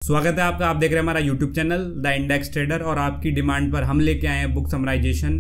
स्वागत है आपका। आप देख रहे हैं हमारा YouTube channel the index trader और आपकी डिमांड पर हम लेके आए हैं book summarization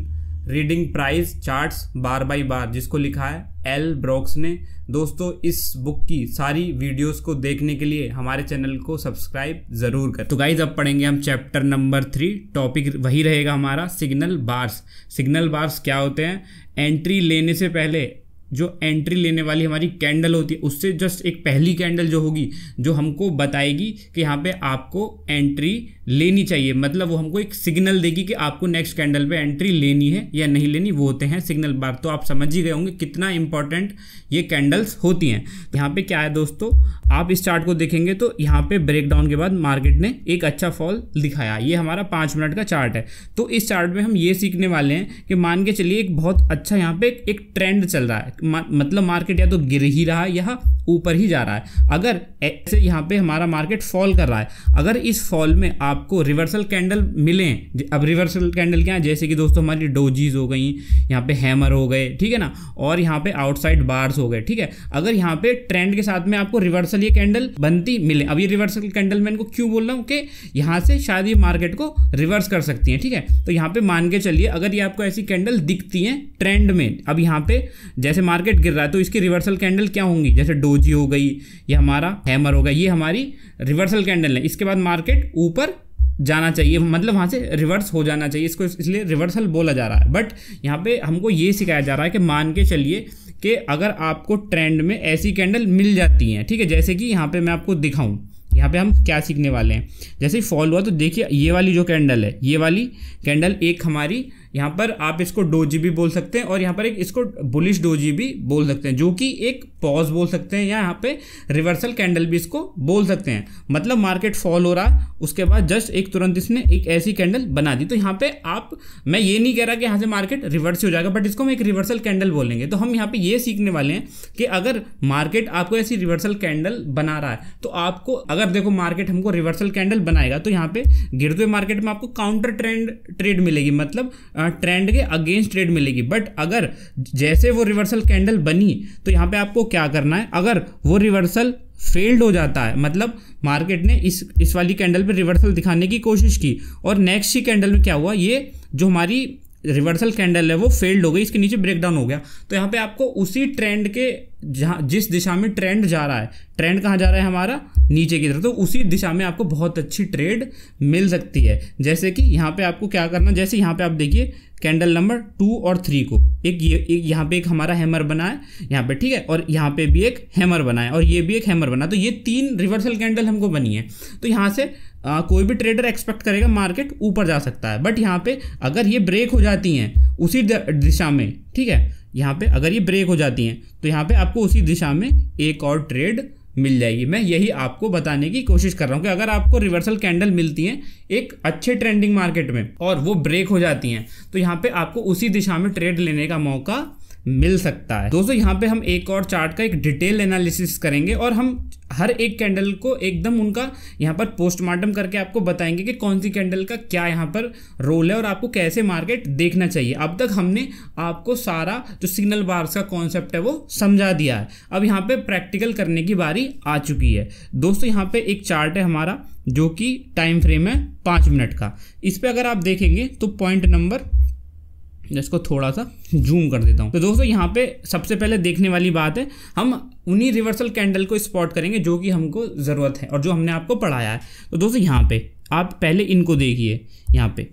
reading price charts bar by bar, जिसको लिखा है एल ब्रॉक्स ने। दोस्तों, इस बुक की सारी वीडियोस को देखने के लिए हमारे चैनल को सब्सक्राइब जरूर करें। तो गाइज, अब पढ़ेंगे हम चैप्टर नंबर 3। टॉपिक वही रहेगा हमारा, सिग्नल बार्स। सिग्नल बार्स क्या होते हैं? एंट्री लेने से पहले जो एंट्री लेने वाली हमारी कैंडल होती है, उससे जस्ट एक पहली कैंडल जो होगी, जो हमको बताएगी कि यहाँ पे आपको एंट्री लेनी चाहिए। मतलब वो हमको एक सिग्नल देगी कि आपको नेक्स्ट कैंडल पे एंट्री लेनी है या नहीं लेनी। वो होते हैं सिग्नल बार। तो आप समझ ही गए होंगे कितना इंपॉर्टेंट ये कैंडल्स होती हैं। यहाँ पे क्या है दोस्तों, आप इस चार्ट को देखेंगे तो यहाँ पे ब्रेकडाउन के बाद मार्केट ने एक अच्छा फॉल दिखाया। ये हमारा 5 मिनट का चार्ट है। तो इस चार्ट में हम ये सीखने वाले हैं कि मान के चलिए एक बहुत अच्छा यहाँ पे एक ट्रेंड चल रहा है। मतलब मार्केट या तो गिर ही रहा है या ऊपर ही जा रहा है। अगर ऐसे यहाँ पे हमारा मार्केट फॉल कर रहा है, अगर इस फॉल में आपको रिवर्सल कैंडल मिले, अब रिवर्सल कैंडल क्या है, जैसे कि दोस्तों हमारी डोजीज हो गई, यहाँ पे हैमर हो गए, ठीक है ना, और यहाँ पे आउटसाइड बार्स हो गए, ठीक है। अगर यहाँ पे ट्रेंड के साथ में आपको रिवर्सल ये कैंडल बनती मिले, अब ये रिवर्सल कैंडल मैं इनको क्यों बोल रहा हूँ कि यहाँ से शायद ये मार्केट को रिवर्स कर सकती है, ठीक है। तो यहाँ पे मान के चलिए अगर ये आपको ऐसी कैंडल दिखती है ट्रेंड में, अब यहाँ पे जैसे मार्केट गिर रहा है तो इसकी रिवर्सल कैंडल क्या होंगी, जैसे डोजी हो गई या हमारा हैमर हो गया, ये हमारी रिवर्सल कैंडल है। इसके बाद मार्केट ऊपर जाना चाहिए, मतलब वहाँ से रिवर्स हो जाना चाहिए, इसको इसलिए रिवर्सल बोला जा रहा है। बट यहाँ पे हमको ये सिखाया जा रहा है कि मान के चलिए कि अगर आपको ट्रेंड में ऐसी कैंडल मिल जाती हैं, ठीक है, जैसे कि यहाँ पे मैं आपको दिखाऊं, यहाँ पे हम क्या सीखने वाले हैं। जैसे ही फॉल हुआ तो देखिए ये वाली जो कैंडल है, ये वाली कैंडल एक हमारी यहाँ पर आप इसको डोजी भी बोल सकते हैं और यहाँ पर एक इसको बुलिश डोजी भी बोल सकते हैं, जो कि एक पॉज बोल सकते हैं, या यहाँ पे रिवर्सल कैंडल भी इसको बोल सकते हैं। मतलब मार्केट फॉल हो रहा, उसके बाद जस्ट एक तुरंत इसने एक ऐसी कैंडल बना दी। तो यहाँ पे आप, मैं ये नहीं कह रहा कि यहाँ से मार्केट रिवर्स हो जाएगा, बट इसको हम एक रिवर्सल कैंडल बोलेंगे। तो हम यहाँ पे ये सीखने वाले हैं कि अगर मार्केट आपको ऐसी रिवर्सल कैंडल बना रहा है तो आपको, अगर देखो मार्केट हमको रिवर्सल कैंडल बनाएगा तो यहाँ पे गिरते हुए मार्केट में आपको काउंटर ट्रेड मिलेगी, मतलब ट्रेंड के अगेंस्ट ट्रेड मिलेगी। बट अगर जैसे वो रिवर्सल कैंडल बनी तो यहाँ पे आपको क्या करना है, अगर वो रिवर्सल फेल्ड हो जाता है, मतलब मार्केट ने इस वाली कैंडल पे रिवर्सल दिखाने की कोशिश की और नेक्स्ट ही कैंडल में क्या हुआ, ये जो हमारी रिवर्सल कैंडल है वो फेल्ड हो गई, इसके नीचे ब्रेकडाउन हो गया, तो यहाँ पे आपको उसी ट्रेंड के जहाँ जिस दिशा में ट्रेंड जा रहा है, ट्रेंड कहाँ जा रहा है हमारा, नीचे की तरफ, तो उसी दिशा में आपको बहुत अच्छी ट्रेड मिल सकती है। जैसे कि यहाँ पे आपको क्या करना, जैसे यहाँ पे आप देखिए कैंडल नंबर 2 और 3 को, एक यहाँ पे एक हमारा हैमर बना है यहाँ पे, ठीक है, और यहाँ पे भी एक हैमर बना है और ये भी एक हैमर बना, तो ये 3 रिवर्सल कैंडल हमको बनी है। तो यहाँ से कोई भी ट्रेडर एक्सपेक्ट करेगा मार्केट ऊपर जा सकता है। बट यहाँ पे अगर ये ब्रेक हो जाती हैं उसी दिशा में, ठीक है, यहाँ पे अगर ये ब्रेक हो जाती हैं तो यहाँ पे आपको उसी दिशा में एक और ट्रेड मिल जाएगी। मैं यही आपको बताने की कोशिश कर रहा हूँ कि अगर आपको रिवर्सल कैंडल मिलती हैं एक अच्छे ट्रेंडिंग मार्केट में और वो ब्रेक हो जाती हैं तो यहाँ पे आपको उसी दिशा में ट्रेड लेने का मौका मिल सकता है। दोस्तों, यहाँ पे हम एक और चार्ट का एक डिटेल एनालिसिस करेंगे और हम हर एक कैंडल को एकदम उनका यहाँ पर पोस्टमार्टम करके आपको बताएंगे कि कौन सी कैंडल का क्या यहाँ पर रोल है और आपको कैसे मार्केट देखना चाहिए। अब तक हमने आपको सारा जो सिग्नल बार्स का कॉन्सेप्ट है वो समझा दिया है। अब यहाँ पे प्रैक्टिकल करने की बारी आ चुकी है। दोस्तों, यहाँ पे एक चार्ट है हमारा जो कि टाइम फ्रेम है 5 मिनट का। इस पर अगर आप देखेंगे तो पॉइंट नंबर, इसको थोड़ा सा जूम कर देता हूं। तो दोस्तों, यहाँ पे सबसे पहले देखने वाली बात है, हम उन्हीं रिवर्सल कैंडल को स्पॉट करेंगे जो कि हमको ज़रूरत है और जो हमने आपको पढ़ाया है। तो दोस्तों, यहाँ पे आप पहले इनको देखिए, यहाँ पे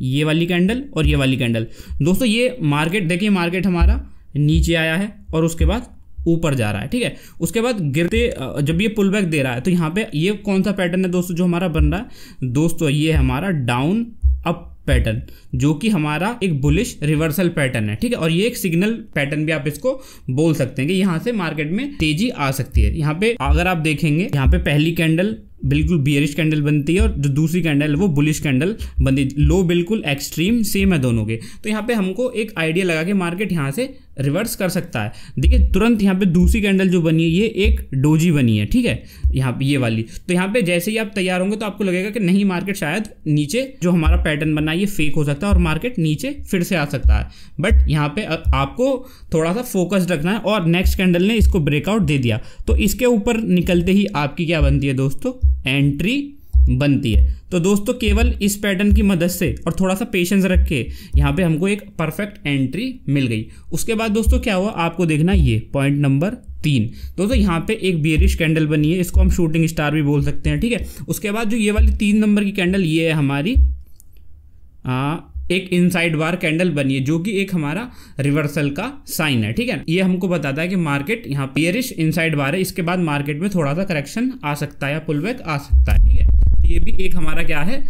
ये वाली कैंडल और ये वाली कैंडल। दोस्तों, ये मार्केट देखिए, मार्केट हमारा नीचे आया है और उसके बाद ऊपर जा रहा है, ठीक है। उसके बाद गिरते जब ये पुल बैक दे रहा है तो यहाँ पे ये कौन सा पैटर्न है दोस्तों जो हमारा बन रहा है, दोस्तों ये हमारा डाउन अप पैटर्न, जो कि हमारा एक बुलिश रिवर्सल पैटर्न है, ठीक है। और ये एक सिग्नल पैटर्न भी आप इसको बोल सकते हैं कि यहाँ से मार्केट में तेजी आ सकती है। यहाँ पे अगर आप देखेंगे, यहाँ पे पहली कैंडल बिल्कुल बियरिश कैंडल बनती है और जो दूसरी कैंडल है वो बुलिश कैंडल बनती है। लो बिल्कुल एक्सट्रीम सेम है दोनों के। तो यहाँ पे हमको एक आइडिया लगा कि मार्केट यहाँ से रिवर्स कर सकता है। देखिए तुरंत यहाँ पे दूसरी कैंडल जो बनी है ये एक डोजी बनी है, ठीक है, यहाँ पे ये वाली। तो यहाँ पे जैसे ही आप तैयार होंगे तो आपको लगेगा कि नहीं, मार्केट शायद नीचे जो हमारा पैटर्न बना है ये फेक हो सकता है और मार्केट नीचे फिर से आ सकता है। बट यहाँ पे आपको थोड़ा सा फोकस्ड रखना है और नेक्स्ट कैंडल ने इसको ब्रेकआउट दे दिया तो इसके ऊपर निकलते ही आपकी क्या बनती है दोस्तों, एंट्री बनती है। तो दोस्तों केवल इस पैटर्न की मदद से और थोड़ा सा पेशेंस रख के यहाँ पे हमको एक परफेक्ट एंट्री मिल गई। उसके बाद दोस्तों क्या हुआ आपको देखना, ये पॉइंट नंबर 3 दोस्तों यहाँ पे एक बेयरिश कैंडल बनी है, इसको हम शूटिंग स्टार भी बोल सकते हैं, ठीक है। उसके बाद जो ये वाली 3 नंबर की कैंडल, ये है हमारी एक इनसाइड बार कैंडल बनी है, जो कि एक हमारा रिवर्सल का साइन है, ठीक है। ये हमको बताता है कि मार्केट यहाँ बेयरिश इनसाइड बार है, इसके बाद मार्केट में थोड़ा सा करेक्शन आ सकता है या पुल बैक आ सकता है, ठीक है। तो ये भी एक हमारा क्या है,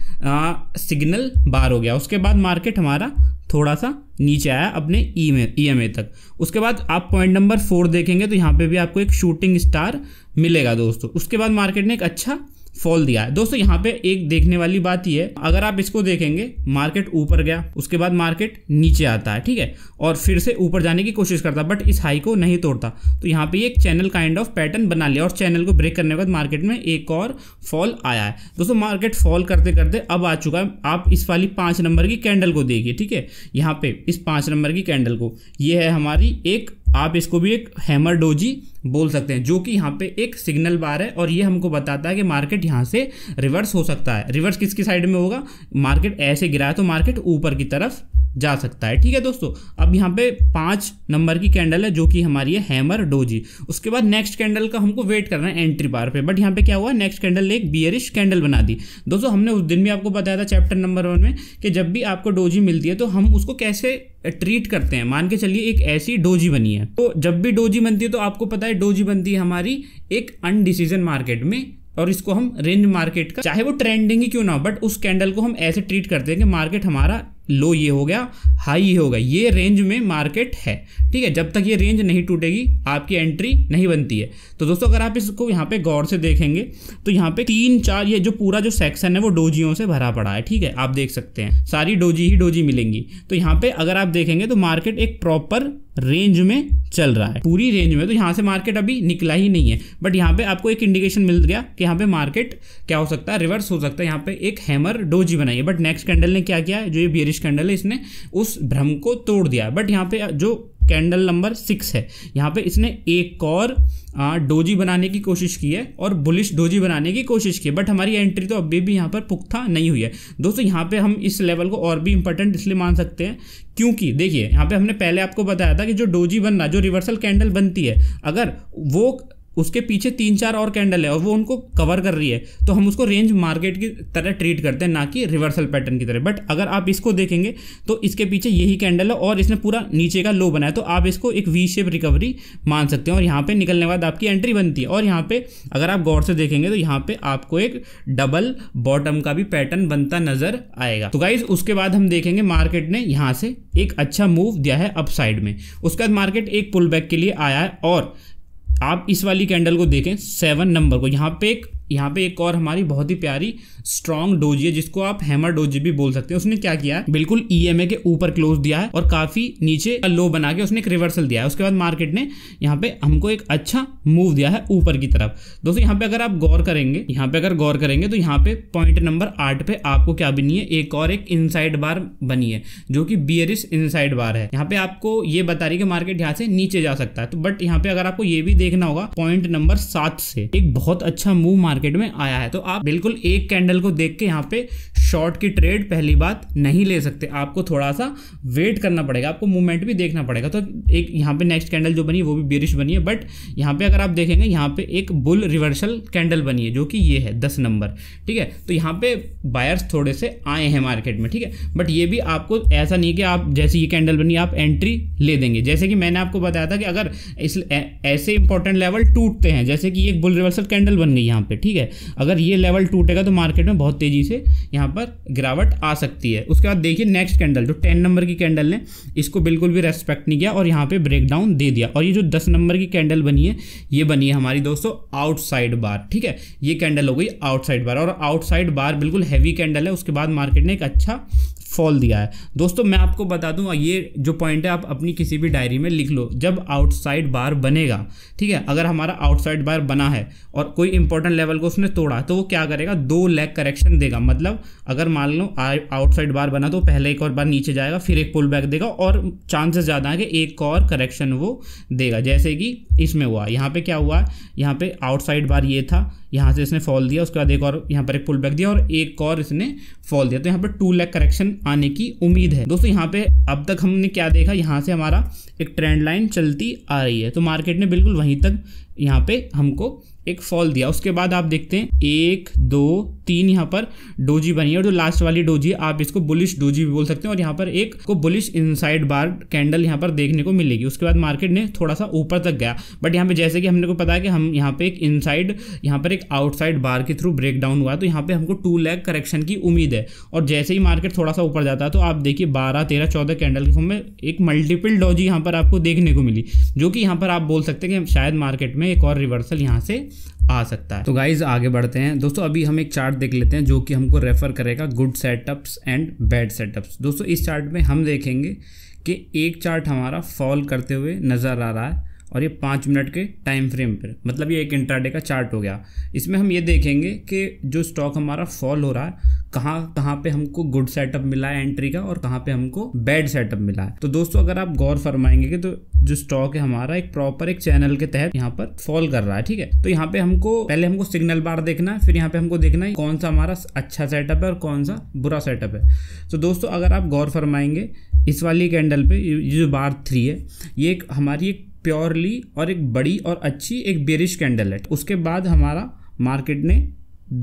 सिग्नल बार हो गया। उसके बाद मार्केट हमारा थोड़ा सा नीचे आया अपने EMA तक। उसके बाद आप पॉइंट नंबर 4 देखेंगे तो यहाँ पे भी आपको एक शूटिंग स्टार मिलेगा दोस्तों। उसके बाद मार्केट ने एक अच्छा फॉल दिया है दोस्तों। यहाँ पे एक देखने वाली बात ये है, अगर आप इसको देखेंगे मार्केट ऊपर गया, उसके बाद मार्केट नीचे आता है, ठीक है, और फिर से ऊपर जाने की कोशिश करता, बट इस हाई को नहीं तोड़ता। तो यहाँ पे एक चैनल काइंड ऑफ पैटर्न बना लिया और चैनल को ब्रेक करने के बाद मार्केट में एक और फॉल आया है दोस्तों। मार्केट फॉल करते करते अब आ चुका है, आप इस वाली 5 नंबर की कैंडल को देखिए, ठीक है। यहाँ पे इस 5 नंबर की कैंडल को, ये है हमारी एक, आप इसको भी एक हैमर डोजी बोल सकते हैं, जो कि यहाँ पे एक सिग्नल बार है और ये हमको बताता है कि मार्केट यहाँ से रिवर्स हो सकता है। रिवर्स किसकी साइड में होगा, मार्केट ऐसे गिरा है तो मार्केट ऊपर की तरफ जा सकता है, ठीक है दोस्तों। अब यहाँ पे 5 नंबर की कैंडल है जो कि हमारी है हैमर डोजी। उसके बाद नेक्स्ट कैंडल का हमको वेट करना है एंट्री बार पे, बट यहाँ पे क्या हुआ, नेक्स्ट कैंडल ने एक बियरिश कैंडल बना दी दोस्तों। हमने उस दिन भी आपको बताया था चैप्टर नंबर 1 में कि जब भी आपको डोजी मिलती है तो हम उसको कैसे ट्रीट करते हैं। मान के चलिए एक ऐसी डोजी बनी है, तो जब भी डोजी बनती है तो आपको पता है डोजी बनती है हमारी एक अनडिसीजन मार्केट में, और इसको हम रेंज मार्केट का, चाहे वो ट्रेंडिंग ही क्यों ना हो, बट उस कैंडल को हम ऐसे ट्रीट करते हैं कि मार्केट हमारा लो ये हो गया, हाई ये हो गया, ये रेंज में मार्केट है, ठीक है। जब तक ये रेंज नहीं टूटेगी आपकी एंट्री नहीं बनती है। तो दोस्तों अगर आप इसको यहाँ पे गौर से देखेंगे तो यहाँ पे 3-4 ये जो पूरा जो सेक्शन है वो डोजियों से भरा पड़ा है, ठीक है। आप देख सकते हैं सारी डोजी ही डोजी मिलेंगी। तो यहाँ पे अगर आप देखेंगे तो मार्केट एक प्रॉपर रेंज में चल रहा है, पूरी रेंज में। तो यहाँ से मार्केट अभी निकला ही नहीं है, बट यहाँ पे आपको एक इंडिकेशन मिल गया कि यहाँ पे मार्केट क्या हो सकता है, रिवर्स हो सकता है। यहाँ पे एक हैमर डोजी बनाई है, बट नेक्स्ट कैंडल ने क्या किया, जो ये बेयरिश कैंडल है इसने उस भ्रम को तोड़ दिया। बट यहाँ पे जो कैंडल नंबर 6 है, यहाँ पे इसने एक और डोजी बनाने की कोशिश की है और बुलिश डोजी बनाने की कोशिश की है, बट हमारी एंट्री तो अभी भी यहाँ पर पुख्ता नहीं हुई है दोस्तों। यहाँ पे हम इस लेवल को और भी इंपॉर्टेंट इसलिए मान सकते हैं क्योंकि देखिए यहाँ पे हमने पहले आपको बताया था कि जो डोजी बन रहा, जो रिवर्सल कैंडल बनती है, अगर वो उसके पीछे 3-4 और कैंडल है और वो उनको कवर कर रही है तो हम उसको रेंज मार्केट की तरह ट्रीट करते हैं, ना कि रिवर्सल पैटर्न की तरह। बट अगर आप इसको देखेंगे तो इसके पीछे यही कैंडल है और इसने पूरा नीचे का लो बनाया, तो आप इसको एक वी शेप रिकवरी मान सकते हैं और यहाँ पे निकलने के बाद आपकी एंट्री बनती है। और यहाँ पे अगर आप गौर से देखेंगे तो यहाँ पे आपको एक डबल बॉटम का भी पैटर्न बनता नजर आएगा। तो गाइज उसके बाद हम देखेंगे मार्केट ने यहाँ से एक अच्छा मूव दिया है अपसाइड में। उसके बाद मार्केट एक पुल बैक के लिए आया है और आप इस वाली कैंडल को देखें 7 नंबर को, यहाँ पे एक और हमारी बहुत ही प्यारी स्ट्रॉन्ग डोजी है जिसको आप हैमर डोजी भी बोल सकते हैं। उसने क्या किया है, बिल्कुल EMA के ऊपर क्लोज दिया है और काफी नीचे लो बना के उसने एक रिवर्सल दिया है। उसके बाद मार्केट ने यहाँ पे हमको एक अच्छा मूव दिया है ऊपर की तरफ। दोस्तों यहाँ पे अगर आप गौर करेंगे, तो यहाँ पे पॉइंट नंबर 8 पे आपको क्या बनी है, एक और एक इनसाइड बार बनी है जो कि बियरिश इनसाइड बार है। यहाँ पे आपको ये बता रही है कि मार्केट यहाँ से नीचे जा सकता है। तो बट यहाँ पे अगर आपको ये भी देखना होगा, पॉइंट नंबर 7 से एक बहुत अच्छा मूव मार्केट में आया है। तो आप बिल्कुल एक कैंडल को देख के यहाँ पे शॉर्ट की ट्रेड पहली बात नहीं ले सकते, आपको थोड़ा सा वेट करना पड़ेगा, आपको मूवमेंट भी देखना पड़ेगा। तो एक यहाँ पे नेक्स्ट कैंडल जो बनी है वो भी बेरिश बनी है, बट यहाँ पे अगर आप देखेंगे यहाँ पे एक बुल रिवर्सल कैंडल बनी है जो कि ये है 10 नंबर, ठीक है। तो यहाँ पे बायर्स थोड़े से आए हैं मार्केट में, ठीक है। बट ये भी आपको ऐसा नहीं कि आप जैसे ये कैंडल बनी आप एंट्री ले देंगे। जैसे कि मैंने आपको बताया था कि अगर इस ऐसे इंपॉर्टेंट लेवल टूटते हैं, जैसे कि एक बुल रिवर्सल कैंडल बन गई यहाँ पे, ठीक है, अगर ये लेवल टूटेगा तो मार्केट में बहुत तेजी से यहाँ पर गिरावट आ सकती है। उसके बाद देखिए नेक्स्ट कैंडल जो 10 नंबर की कैंडल ने इसको बिल्कुल भी रेस्पेक्ट नहीं किया और यहाँ पे ब्रेकडाउन दे दिया। और ये जो 10 नंबर की कैंडल बनी है, ये बनी है हमारी दोस्तों आउटसाइड बार, ठीक है। ये कैंडल हो गई आउटसाइड बार और आउटसाइड बार बिल्कुल हैवी कैंडल है। उसके बाद मार्केट ने एक अच्छा फॉल दिया है। दोस्तों मैं आपको बता दूं, ये जो पॉइंट है आप अपनी किसी भी डायरी में लिख लो। जब आउटसाइड बार बनेगा, ठीक है, अगर हमारा आउटसाइड बार बना है और कोई इंपॉर्टेंट लेवल को उसने तोड़ा तो वो क्या करेगा, 2 लेग करेक्शन देगा। मतलब अगर मान लो आउटसाइड बार बना तो पहले एक और बार नीचे जाएगा, फिर एक पुल बैक देगा और चांसेस ज़्यादा है कि एक और करेक्शन वो देगा, जैसे कि इसमें हुआ। यहाँ पे क्या हुआ, यहाँ पे आउटसाइड बार ये था, यहाँ से इसने फॉल दिया, उसके बाद एक और यहाँ पर एक पुल बैक दिया और एक और इसने फॉल दिया, तो यहाँ पर 2 लेग करेक्शन आने की उम्मीद है। दोस्तों यहाँ पे अब तक हमने क्या देखा, यहाँ से हमारा एक ट्रेंड लाइन चलती आ रही है, तो मार्केट ने बिल्कुल वहीं तक यहाँ पे हमको एक फॉल दिया। उसके बाद आप देखते हैं 1 2 3 यहाँ पर डोजी बनी है, और जो लास्ट वाली डोजी आप इसको बुलिश डोजी भी बोल सकते हैं, और यहाँ पर एक को बुलिश इनसाइड बार कैंडल यहाँ पर देखने को मिलेगी। उसके बाद मार्केट ने थोड़ा सा ऊपर तक गया, बट यहाँ पे जैसे कि हमने को पता है कि हम यहाँ पे एक इनसाइड, यहाँ पर एक आउटसाइड बार के थ्रू ब्रेक डाउन हुआ, तो यहाँ पे हमको 2 लेग करेक्शन की उम्मीद है। और जैसे ही मार्केट थोड़ा सा ऊपर जाता है तो आप देखिए 12 13 14 कैंडल के फॉर्म में एक मल्टीपल डोजी यहाँ पर आपको देखने को मिली, जो कि यहाँ पर आप बोल सकते हैं कि शायद मार्केट में एक और रिवर्सल यहाँ से आ सकता है। तो गाइज आगे बढ़ते हैं दोस्तों, अभी हम एक चार्ट देख लेते हैं जो कि हमको रेफर करेगा good setups and bad setups. दोस्तों इस चार्ट में हम देखेंगे कि एक चार्ट हमारा फॉल करते हुए नज़र आ रहा है, और ये 5 मिनट के टाइम फ्रेम पर, मतलब ये एक इंट्राडे का चार्ट हो गया। इसमें हम ये देखेंगे कि जो स्टॉक हमारा फॉल हो रहा है, कहाँ पे हमको गुड सेटअप मिला है एंट्री का और कहाँ पे हमको बैड सेटअप मिला है। तो दोस्तों अगर आप गौर फरमाएंगे कि तो जो स्टॉक है हमारा एक प्रॉपर एक चैनल के तहत यहाँ पर फॉल कर रहा है, ठीक है। तो यहाँ पे पहले हमको सिग्नल बार देखना है, फिर यहाँ पे हमको देखना है कौन सा हमारा अच्छा सेटअप है और कौन सा बुरा सेटअप है। तो दोस्तों अगर आप गौर फरमाएंगे इस वाली कैंडल पे, ये जो बार 3 है, ये एक हमारी एक प्योरली और एक बड़ी और अच्छी एक बेरिश कैंडल है। उसके बाद हमारा मार्केट ने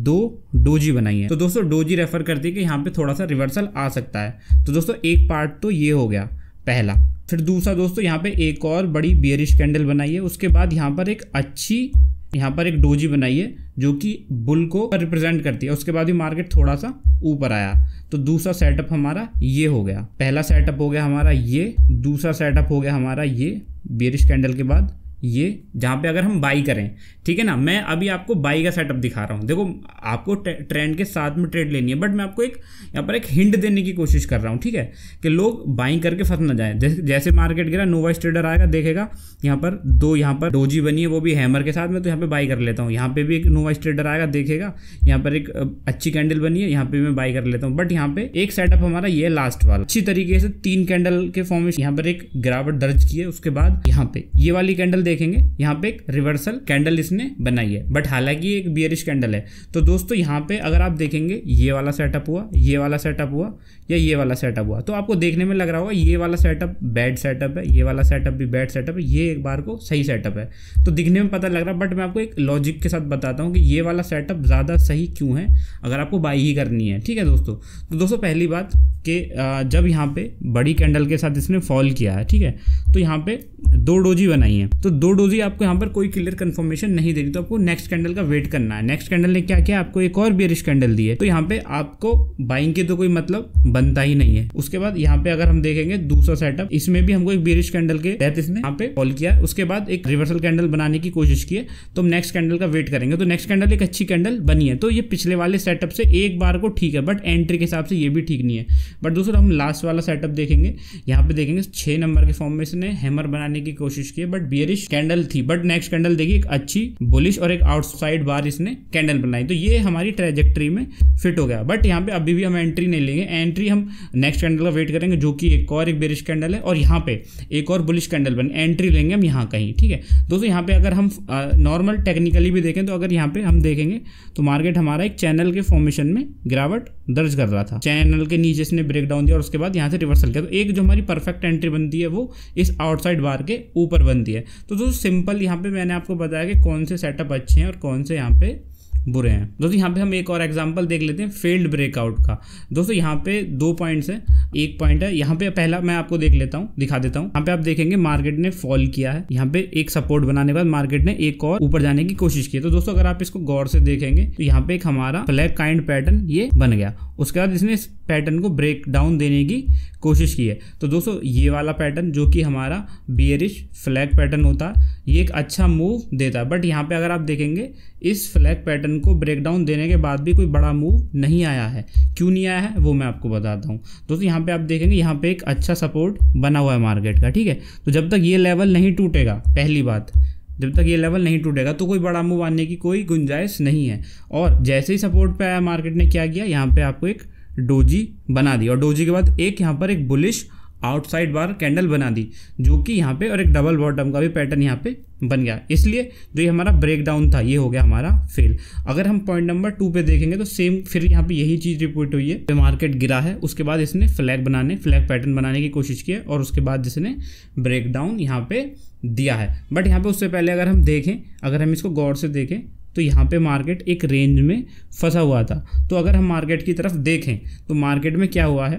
2 डोजी बनाई है। तो दोस्तों डोजी रेफर करती है कि यहाँ पे थोड़ा सा रिवर्सल आ सकता है। तो दोस्तों एक पार्ट तो ये हो गया पहला। फिर दूसरा दोस्तों यहाँ पे एक और बड़ी बेरिश कैंडल बनाई है, उसके बाद यहाँ पर एक अच्छी यहाँ पर एक डोजी बनाई है जो कि बुल को रिप्रेजेंट करती है। उसके बाद भी मार्केट थोड़ा सा ऊपर आया, तो दूसरा सेटअप हमारा ये हो गया। पहला सेटअप हो गया हमारा ये, दूसरा सेटअप हो गया हमारा ये बेरिश कैंडल के बाद ये, जहाँ पे अगर हम बाई करें, ठीक है ना। मैं अभी आपको बाई का सेटअप दिखा रहा हूँ। देखो आपको ट्रेंड के साथ में ट्रेड लेनी है, बट मैं आपको एक यहाँ पर एक हिंट देने की कोशिश कर रहा हूँ, ठीक है, कि लोग बाइंग करके फंस ना जाएं। जैसे मार्केट गिरा, नोवाइस ट्रेडर आएगा, देखेगा यहाँ पर 2 यहाँ पर डोजी बनी है, वो भी हैमर के साथ में, तो यहाँ पे बाई कर लेता हूँ। यहाँ पे भी एक नोवाइस ट्रेडर आएगा, देखेगा यहाँ पर एक अच्छी कैंडल बनी है, यहाँ पे भी मैं बाई कर लेता हूँ। बट यहाँ पे एक सेटअप हमारा ये लास्ट वाला अच्छी तरीके से 3 कैंडल के फॉर्म में यहाँ पर एक गिरावट दर्ज की है। उसके बाद यहाँ पे ये वाली कैंडल देखेंगे, यहाँ पे एक रिवर्सल कैंडल इसने बनाई है, बट हालांकि ये एक बियरिश कैंडल है। तो दोस्तों यहाँ पे अगर आप देखेंगे ये वाला सेटअप हुआ, ये वाला सेटअप हुआ या ये वाला सेटअप हुआ, तो आपको देखने में लग रहा होगा ये वाला सेटअप बैड सेटअप है, ये वाला सेटअप भी बैड सेटअप है, ये एक बार को सही सेटअप है, तो दिखने में पता लग रहा है। बट मैं आपको एक लॉजिक के साथ बताता हूँ कि ये वाला सेटअप ज़्यादा सही क्यों है अगर आपको बाई ही करनी है, ठीक है दोस्तों। तो दोस्तों पहली बात कि जब यहाँ पे बड़ी कैंडल के साथ इसने फॉल किया है, ठीक है, तो यहाँ पे 2 डोजी बनाई है, तो 2 डोजी आपको यहाँ पर कोई क्लियर कंफर्मेशन नहीं दे रही, तो आपको नेक्स्ट कैंडल का वेट करना है। नेक्स्ट कैंडल ने क्या किया, आपको एक और बेरिश कैंडल दी है, तो यहाँ पे आपको बाइंग की तो कोई मतलब बनता ही नहीं है। उसके बाद यहाँ पे अगर हम देखेंगे दूसरा सेटअप, इसमें भी हमको एक बेरिश कैंडल के तहत इसने यहाँ पे फॉल किया है, उसके बाद एक रिवर्सल कैंडल बनाने की कोशिश की है, तो हम नेक्स्ट कैंडल का वेट करेंगे। तो नेक्स्ट कैंडल एक अच्छी कैंडल बनी है, तो ये पिछले वाले सेटअप से एक बार को ठीक है, बट एंट्री के हिसाब से ये भी ठीक नहीं है। बट दूसरा हम लास्ट वाला सेटअप देखेंगे, यहाँ पे देखेंगे 6 नंबर के फॉर्म में इसने हैमर बनाने की कोशिश की है, बट बियरिश कैंडल थी। बट नेक्स्ट कैंडल देखिए एक अच्छी बुलिश और एक आउटसाइड बार इसने कैंडल बनाई, तो ये हमारी ट्रेजेक्टरी में फिट हो गया। बट यहाँ पे अभी भी हम एंट्री नहीं लेंगे, एंट्री हम नेक्स्ट कैंडल का वेट करेंगे जो कि एक बेरिश कैंडल है, और यहाँ पे एक और बुलिश कैंडल बन, एंट्री लेंगे हम यहाँ कहीं, ठीक है दोस्तों। यहाँ पे अगर हम नॉर्मल टेक्निकली भी देखें तो अगर यहाँ पे हम देखेंगे तो मार्केट हमारा एक चैनल के फॉर्मेशन में गिरावट दर्ज कर रहा था, चैनल के नीचे इसने ब्रेक डाउन दिया और उसके बाद यहाँ से रिवर्सल किया, तो एक जो हमारी परफेक्ट एंट्री बनती है वो इस आउटसाइड बार के ऊपर बनती है। तो दोस्तों सिंपल यहाँ पे मैंने आपको बताया कि कौन से सेटअप अच्छे हैं और कौन से यहाँ पे बुरे हैं। दोस्तों यहाँ पे हम एक और एग्जांपल देख लेते हैं फेल्ड ब्रेकआउट का। दोस्तों यहाँ पे 2 पॉइंट्स हैं, एक पॉइंट है यहाँ पे, पहला मैं आपको दिखा देता हूँ। यहाँ पे आप देखेंगे मार्केट ने फॉल किया है, यहाँ पे एक सपोर्ट बनाने के बाद मार्केट ने एक और ऊपर जाने की कोशिश की। तो दोस्तों अगर आप इसको गौर से देखेंगे तो यहाँ पे एक हमारा फ्लैग काइंड पैटर्न ये बन गया, उसके बाद इसने इस पैटर्न को ब्रेक डाउन देने की कोशिश की है। तो दोस्तों ये वाला पैटर्न जो कि हमारा बियरिश फ्लैग पैटर्न होता है, ये एक अच्छा मूव देता है, बट यहाँ पे अगर आप देखेंगे इस फ्लैग पैटर्न को ब्रेक डाउन देने के बाद भी कोई बड़ा मूव नहीं आया है। क्यों नहीं आया है वो मैं आपको बताता हूँ। दोस्तों यहाँ पे आप देखेंगे यहाँ पे एक अच्छा सपोर्ट बना हुआ है मार्केट का, ठीक है। तो जब तक ये लेवल नहीं टूटेगा, पहली बात, जब तक ये लेवल नहीं टूटेगा तो कोई बड़ा मूव आने की कोई गुंजाइश नहीं है। और जैसे ही सपोर्ट पे आया मार्केट ने क्या किया, यहाँ पे आपको एक डोजी बना दी और डोजी के बाद एक यहाँ पर एक बुलिश आउटसाइड बार कैंडल बना दी, जो कि यहाँ पे और एक डबल बॉटम का भी पैटर्न यहाँ पे बन गया। इसलिए जो ये हमारा ब्रेकडाउन था ये हो गया हमारा फेल। अगर हम पॉइंट नंबर 2 पे देखेंगे तो सेम फिर यहाँ पे यही चीज़ रिपीट हुई है। मार्केट गिरा है, उसके बाद इसने फ्लैग पैटर्न बनाने की कोशिश की है और उसके बाद इसने ब्रेकडाउन यहाँ पे दिया है। बट यहाँ पे उससे पहले अगर हम देखें, अगर हम इसको गौर से देखें तो यहाँ पे मार्केट एक रेंज में फंसा हुआ था। तो अगर हम मार्केट की तरफ देखें तो मार्केट में क्या हुआ है,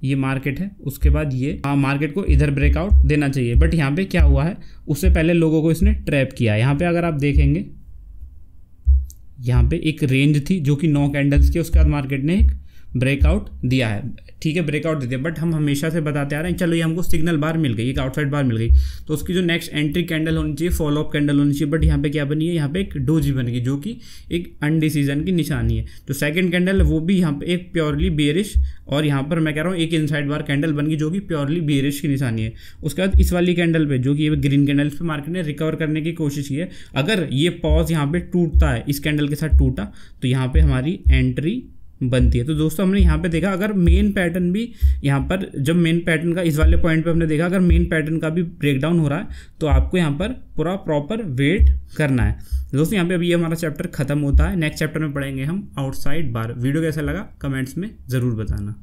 ये मार्केट है, उसके बाद ये मार्केट को इधर ब्रेकआउट देना चाहिए, बट यहाँ पे क्या हुआ है, उससे पहले लोगों को इसने ट्रैप किया। यहाँ पे अगर आप देखेंगे यहाँ पे एक रेंज थी जो कि 9 कैंडल्स की, उसके बाद मार्केट ने एक ब्रेकआउट दिया है, ठीक है, ब्रेकआउट दे दिया। बट हम हमेशा से बताते आ रहे हैं, चलो ये हमको सिग्नल बार मिल गई, एक आउटसाइड बार मिल गई, तो उसकी जो नेक्स्ट एंट्री कैंडल होनी चाहिए, फॉलो अप कैंडल होनी चाहिए। बट यहाँ पे क्या बनी है, यहाँ पे एक डोजी बन गई जो कि एक अनडिसीजन की निशानी है। जो सेकंड कैंडल है वो भी यहाँ पे एक प्योरली बेरिश, और यहाँ पर मैं कह रहा हूँ एक इनसाइड बार कैंडल बन गई जो कि प्योरली बेरिश की निशानी है। उसके बाद इस वाली कैंडल पे जो कि ये ग्रीन कैंडल पे मार्केट ने रिकवर करने की कोशिश की है। अगर ये पॉज यहाँ पे टूटता है, इस कैंडल के साथ टूटा, तो यहाँ पे हमारी एंट्री बनती है। तो दोस्तों हमने यहाँ पे देखा, अगर मेन पैटर्न भी यहाँ पर, जब मेन पैटर्न का इस वाले पॉइंट पे हमने देखा, अगर मेन पैटर्न का भी ब्रेकडाउन हो रहा है तो आपको यहाँ पर पूरा प्रॉपर वेट करना है। दोस्तों यहाँ पे अभी हमारा चैप्टर खत्म होता है, नेक्स्ट चैप्टर में पढ़ेंगे हम आउटसाइड बार। वीडियो कैसा लगा कमेंट्स में ज़रूर बताना।